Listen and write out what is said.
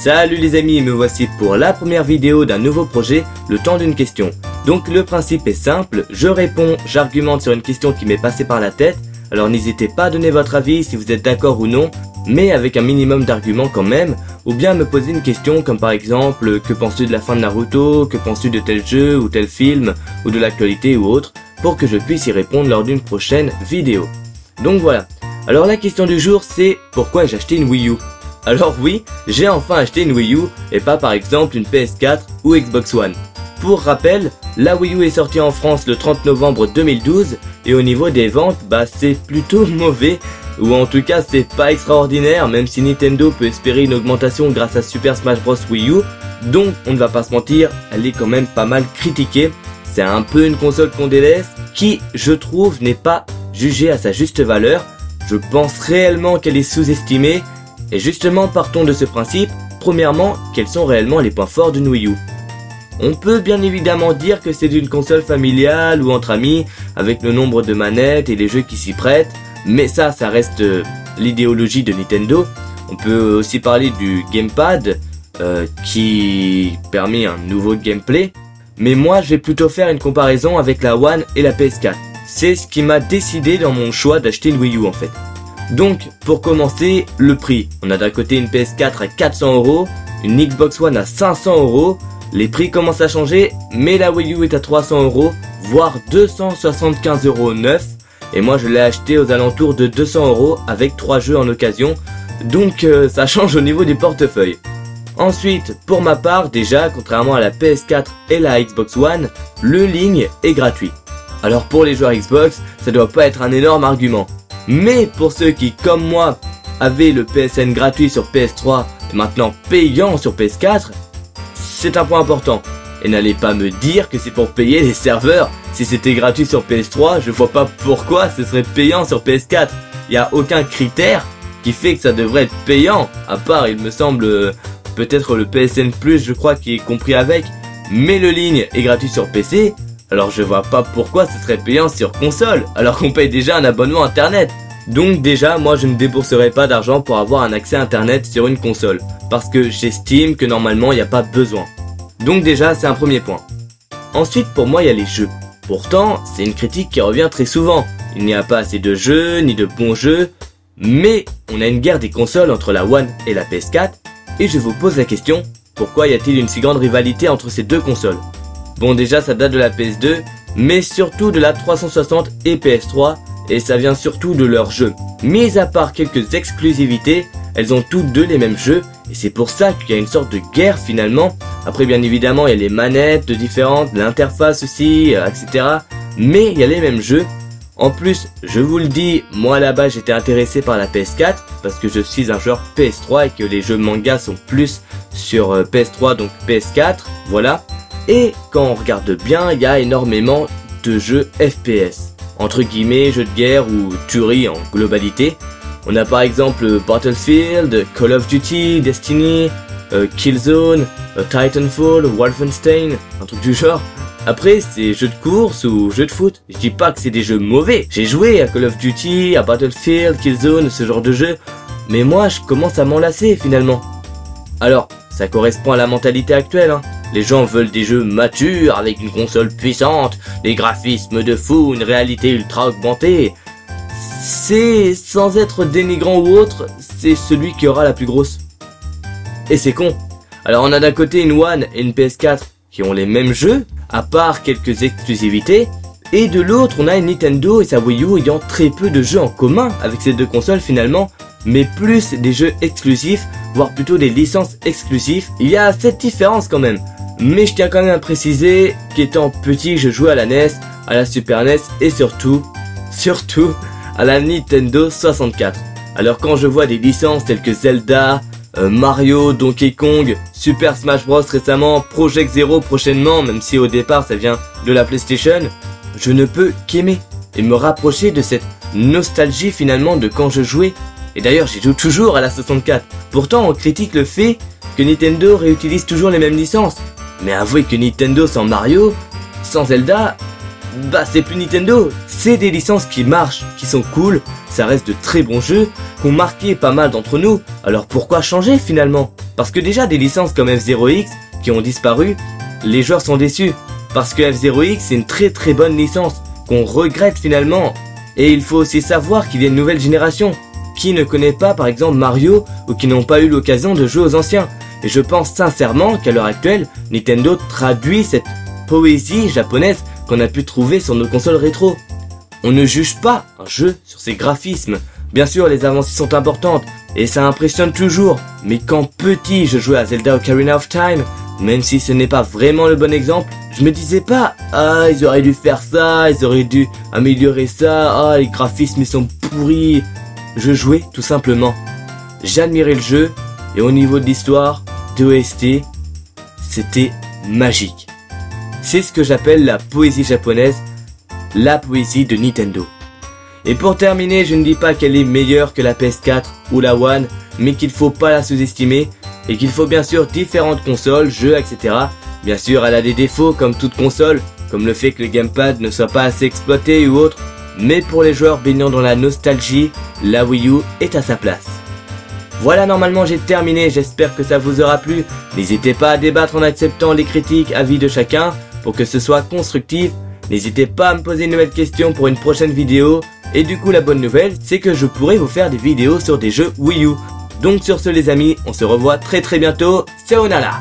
Salut les amis, me voici pour la première vidéo d'un nouveau projet, le temps d'une question. Donc le principe est simple, je réponds, j'argumente sur une question qui m'est passée par la tête, alors n'hésitez pas à donner votre avis si vous êtes d'accord ou non, mais avec un minimum d'arguments quand même, ou bien me poser une question comme par exemple, que penses-tu de la fin de Naruto, que penses-tu de tel jeu ou tel film, ou de l'actualité ou autre, pour que je puisse y répondre lors d'une prochaine vidéo. Donc voilà, alors la question du jour c'est, pourquoi j'ai acheté une Wii U? Alors oui, j'ai enfin acheté une Wii U et pas par exemple une PS4 ou Xbox One. Pour rappel, la Wii U est sortie en France le 30 novembre 2012 et au niveau des ventes, c'est plutôt mauvais, ou en tout cas c'est pas extraordinaire, même si Nintendo peut espérer une augmentation grâce à Super Smash Bros Wii U, donc on ne va pas se mentir, elle est quand même pas mal critiquée. C'est un peu une console qu'on délaisse, qui je trouve n'est pas jugée à sa juste valeur. Je pense réellement qu'elle est sous-estimée. Et justement, partons de ce principe. Premièrement, quels sont réellement les points forts d'une Wii U? On peut bien évidemment dire que c'est une console familiale ou entre amis, avec le nombre de manettes et les jeux qui s'y prêtent, mais ça reste l'idéologie de Nintendo. On peut aussi parler du gamepad, qui permet un nouveau gameplay, mais moi je vais plutôt faire une comparaison avec la One et la PS4. C'est ce qui m'a décidé dans mon choix d'acheter une Wii U en fait. Donc, pour commencer, le prix. On a d'un côté une PS4 à 400 €, une Xbox One à 500 €. Les prix commencent à changer, mais la Wii U est à 300 €, voire 275 € neuf. Et moi, je l'ai acheté aux alentours de 200 € avec 3 jeux en occasion. Donc, ça change au niveau du portefeuille. Ensuite, pour ma part, déjà, contrairement à la PS4 et la Xbox One, le ligne est gratuit. Alors pour les joueurs Xbox, ça doit pas être un énorme argument. Mais pour ceux qui, comme moi, avaient le PSN gratuit sur PS3 et maintenant payant sur PS4, c'est un point important. Et n'allez pas me dire que c'est pour payer les serveurs. Si c'était gratuit sur PS3, je vois pas pourquoi ce serait payant sur PS4. Il n'y a aucun critère qui fait que ça devrait être payant. À part, il me semble, peut-être le PSN Plus, je crois, qui est compris avec. Mais le ligne est gratuit sur PC. Alors je vois pas pourquoi ce serait payant sur console, alors qu'on paye déjà un abonnement internet. Donc déjà, moi je ne débourserai pas d'argent pour avoir un accès internet sur une console, parce que j'estime que normalement il n'y a pas besoin. Donc déjà, c'est un premier point. Ensuite, pour moi, il y a les jeux. Pourtant, c'est une critique qui revient très souvent. Il n'y a pas assez de jeux, ni de bons jeux, mais on a une guerre des consoles entre la One et la PS4, et je vous pose la question, pourquoi y a-t-il une si grande rivalité entre ces deux consoles? Bon, déjà ça date de la PS2, mais surtout de la 360 et PS3, et ça vient surtout de leurs jeux. Mis à part quelques exclusivités, elles ont toutes deux les mêmes jeux, et c'est pour ça qu'il y a une sorte de guerre finalement. Après bien évidemment il y a les manettes différentes, l'interface aussi, etc. Mais il y a les mêmes jeux. En plus, je vous le dis, moi là-bas j'étais intéressé par la PS4, parce que je suis un joueur PS3 et que les jeux manga sont plus sur PS3, donc PS4, voilà. Et quand on regarde bien, il y a énormément de jeux FPS, entre guillemets, jeux de guerre ou tuerie en globalité. On a par exemple Battlefield, Call of Duty, Destiny, Killzone, Titanfall, Wolfenstein, un truc du genre. Après, c'est jeux de course ou jeux de foot. Je dis pas que c'est des jeux mauvais. J'ai joué à Call of Duty, à Battlefield, Killzone, ce genre de jeux. Mais moi, je commence à m'en lasser finalement. Alors, ça correspond à la mentalité actuelle, hein. Les gens veulent des jeux matures, avec une console puissante, des graphismes de fou, une réalité ultra augmentée. C'est, sans être dénigrant ou autre, c'est celui qui aura la plus grosse. Et c'est con. Alors on a d'un côté une One et une PS4 qui ont les mêmes jeux, à part quelques exclusivités, et de l'autre on a une Nintendo et sa Wii U ayant très peu de jeux en commun avec ces deux consoles finalement, mais plus des jeux exclusifs, voire plutôt des licences exclusives. Il y a cette différence quand même. Mais je tiens quand même à préciser qu'étant petit, je jouais à la NES, à la Super NES et surtout à la Nintendo 64. Alors quand je vois des licences telles que Zelda, Mario, Donkey Kong, Super Smash Bros récemment, Project Zero prochainement, même si au départ ça vient de la PlayStation, je ne peux qu'aimer et me rapprocher de cette nostalgie finalement de quand je jouais. Et d'ailleurs j'y joue toujours à la 64. Pourtant on critique le fait que Nintendo réutilise toujours les mêmes licences. Mais avouez que Nintendo sans Mario, sans Zelda, c'est plus Nintendo. C'est des licences qui marchent, qui sont cool, ça reste de très bons jeux, qui ont marqué pas mal d'entre nous. Alors pourquoi changer finalement? Parce que déjà des licences comme F-Zero-X qui ont disparu, les joueurs sont déçus. Parce que F-Zero-X c'est une très bonne licence qu'on regrette finalement. Et il faut aussi savoir qu'il y a une nouvelle génération. Qui ne connaît pas par exemple Mario ou qui n'ont pas eu l'occasion de jouer aux anciens. Et je pense sincèrement qu'à l'heure actuelle, Nintendo traduit cette poésie japonaise qu'on a pu trouver sur nos consoles rétro. On ne juge pas un jeu sur ses graphismes. Bien sûr, les avancées sont importantes et ça impressionne toujours. Mais quand petit, je jouais à Zelda Ocarina of Time, même si ce n'est pas vraiment le bon exemple, je me disais pas « Ah, ils auraient dû faire ça, ils auraient dû améliorer ça, ah, les graphismes ils sont pourris ». Je jouais tout simplement. J'admirais le jeu et au niveau de l'histoire, de OST, c'était magique. C'est ce que j'appelle la poésie japonaise, la poésie de Nintendo. Et pour terminer, je ne dis pas qu'elle est meilleure que la PS4 ou la One, mais qu'il faut pas la sous-estimer et qu'il faut bien sûr différentes consoles, jeux, etc. Bien sûr, elle a des défauts comme toute console, comme le fait que le gamepad ne soit pas assez exploité ou autre, mais pour les joueurs baignant dans la nostalgie, la Wii U est à sa place. Voilà, normalement j'ai terminé, j'espère que ça vous aura plu. N'hésitez pas à débattre en acceptant les critiques, avis de chacun, pour que ce soit constructif. N'hésitez pas à me poser une nouvelle question pour une prochaine vidéo. Et du coup la bonne nouvelle, c'est que je pourrai vous faire des vidéos sur des jeux Wii U. Donc sur ce les amis, on se revoit très bientôt. Sayonara.